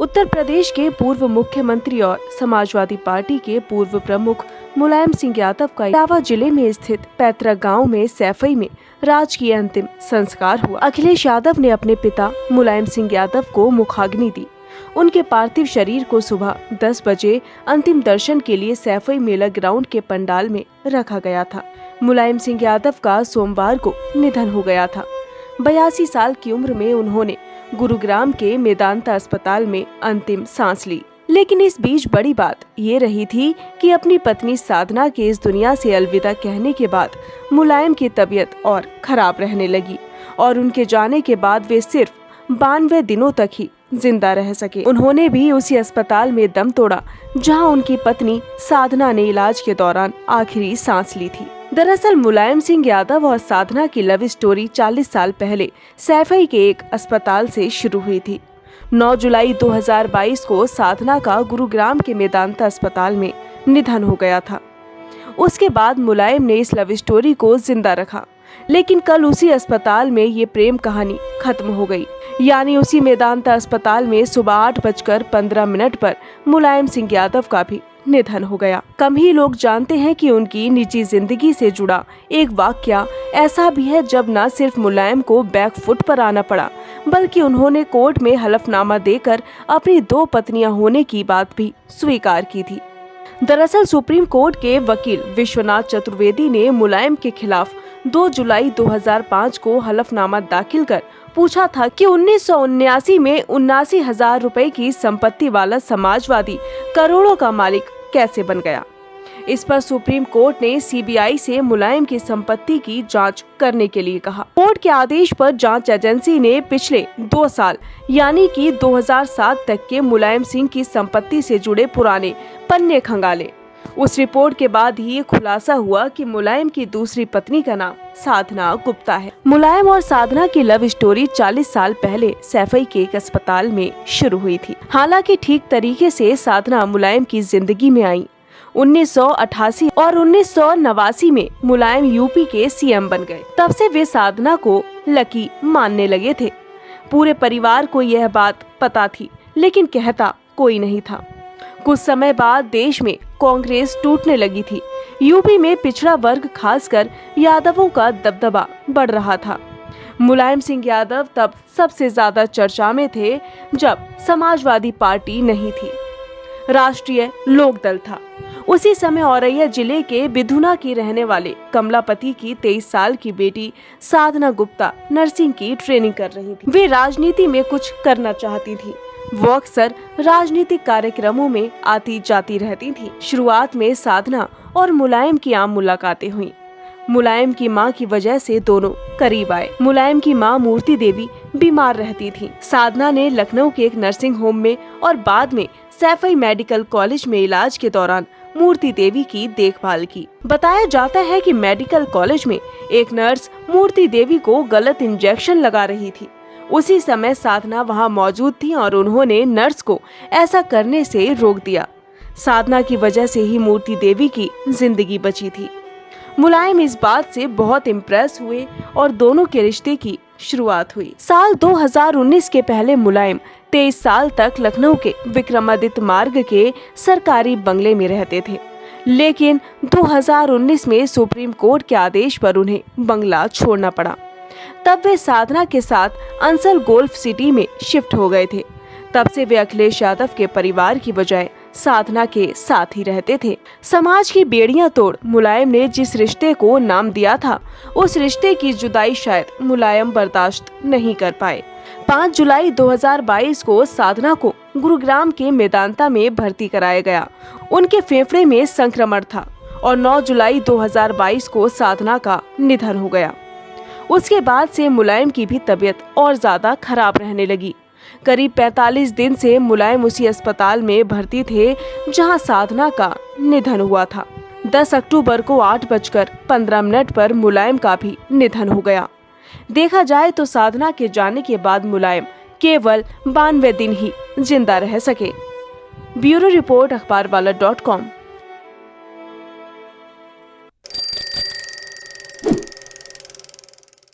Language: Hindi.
उत्तर प्रदेश के पूर्व मुख्यमंत्री और समाजवादी पार्टी के पूर्व प्रमुख मुलायम सिंह यादव का इटावा जिले में स्थित पैतृक गांव में सैफई में राजकीय अंतिम संस्कार हुआ। अखिलेश यादव ने अपने पिता मुलायम सिंह यादव को मुखाग्नि दी। उनके पार्थिव शरीर को सुबह 10 बजे अंतिम दर्शन के लिए सैफई मेला ग्राउंड के पंडाल में रखा गया था। मुलायम सिंह यादव का सोमवार को निधन हो गया था। 82 साल की उम्र में उन्होंने गुरुग्राम के मेदांता अस्पताल में अंतिम सांस ली। लेकिन इस बीच बड़ी बात ये रही थी कि अपनी पत्नी साधना के इस दुनिया से अलविदा कहने के बाद मुलायम की तबीयत और खराब रहने लगी और उनके जाने के बाद वे सिर्फ 92 दिनों तक ही जिंदा रह सके। उन्होंने भी उसी अस्पताल में दम तोड़ा जहां उनकी पत्नी साधना ने इलाज के दौरान आखिरी सांस ली थी। दरअसल मुलायम सिंह यादव और साधना की लव स्टोरी 40 साल पहले सैफई के एक अस्पताल से शुरू हुई थी। 9 जुलाई 2022 को साधना का गुरुग्राम के मेदांता अस्पताल में निधन हो गया था। उसके बाद मुलायम ने इस लव स्टोरी को जिंदा रखा, लेकिन कल उसी अस्पताल में ये प्रेम कहानी खत्म हो गई। यानी उसी मेदांता अस्पताल में सुबह 8:15 पर मुलायम सिंह यादव का भी निधन हो गया। कम ही लोग जानते हैं कि उनकी निजी जिंदगी से जुड़ा एक वाकया ऐसा भी है जब न सिर्फ मुलायम को बैक फुट पर आना पड़ा, बल्कि उन्होंने कोर्ट में हलफनामा देकर अपनी 2 पत्नियां होने की बात भी स्वीकार की थी। दरअसल सुप्रीम कोर्ट के वकील विश्वनाथ चतुर्वेदी ने मुलायम के खिलाफ 2 जुलाई 2005 को हलफनामा दाखिल कर पूछा था कि 1979 में 79,000 रुपए की संपत्ति वाला समाजवादी करोड़ों का मालिक कैसे बन गया। इस पर सुप्रीम कोर्ट ने सीबीआई से मुलायम की संपत्ति की जांच करने के लिए कहा। कोर्ट के आदेश पर जांच एजेंसी ने पिछले 2 साल यानी कि 2007 तक के मुलायम सिंह की संपत्ति से जुड़े पुराने पन्ने खंगाले। उस रिपोर्ट के बाद ही खुलासा हुआ कि मुलायम की दूसरी पत्नी का नाम साधना गुप्ता है। मुलायम और साधना की लव स्टोरी 40 साल पहले सैफई के एक अस्पताल में शुरू हुई थी। हालांकि ठीक तरीके से साधना मुलायम की जिंदगी में आई। 1988 और 1989 में मुलायम यूपी के सीएम बन गए। तब से वे साधना को लकी मानने लगे थे। पूरे परिवार को यह बात पता थी, लेकिन कहता कोई नहीं था। कुछ समय बाद देश में कांग्रेस टूटने लगी थी। यूपी में पिछड़ा वर्ग खासकर यादवों का दबदबा बढ़ रहा था। मुलायम सिंह यादव तब सबसे ज्यादा चर्चा में थे जब समाजवादी पार्टी नहीं थी, राष्ट्रीय लोकदल था। उसी समय औरैया जिले के बिधुना की रहने वाले कमलापति की 23 साल की बेटी साधना गुप्ता नर्सिंग की ट्रेनिंग कर रही थी। वे राजनीति में कुछ करना चाहती थी। वो अक्सर राजनीतिक कार्यक्रमों में आती जाती रहती थी। शुरुआत में साधना और मुलायम की आम मुलाकातें हुई। मुलायम की मां की वजह से दोनों करीब आए। मुलायम की मां मूर्ति देवी बीमार रहती थी। साधना ने लखनऊ के एक नर्सिंग होम में और बाद में सैफई मेडिकल कॉलेज में इलाज के दौरान मूर्ति देवी की देखभाल की। बताया जाता है कि मेडिकल कॉलेज में एक नर्स मूर्ति देवी को गलत इंजेक्शन लगा रही थी। उसी समय साधना वहां मौजूद थी और उन्होंने नर्स को ऐसा करने से रोक दिया। साधना की वजह से ही मूर्ति देवी की जिंदगी बची थी। मुलायम इस बात से बहुत इम्प्रेस हुए और दोनों के रिश्ते की शुरुआत हुई। साल 2019 के पहले मुलायम 23 साल तक लखनऊ के विक्रमादित्य मार्ग के सरकारी बंगले में रहते थे, लेकिन 2019 में सुप्रीम कोर्ट के आदेश पर उन्हें बंगला छोड़ना पड़ा। तब वे साधना के साथ अंसल गोल्फ सिटी में शिफ्ट हो गए थे। तब से वे अखिलेश यादव के परिवार की बजाय साधना के साथ ही रहते थे। समाज की बेड़ियां तोड़ मुलायम ने जिस रिश्ते को नाम दिया था, उस रिश्ते की जुदाई शायद मुलायम बर्दाश्त नहीं कर पाए। 5 जुलाई 2022 को साधना को गुरुग्राम के मेदांता में भर्ती कराया गया। उनके फेफड़े में संक्रमण था और 9 जुलाई 2022 को साधना का निधन हो गया। उसके बाद से मुलायम की भी तबीयत और ज्यादा खराब रहने लगी। करीब 45 दिन से मुलायम उसी अस्पताल में भर्ती थे जहां साधना का निधन हुआ था। 10 अक्टूबर को 8:15 पर मुलायम का भी निधन हो गया। देखा जाए तो साधना के जाने के बाद मुलायम केवल 92 दिन ही जिंदा रह सके। Bureau report अखबारवाला.com।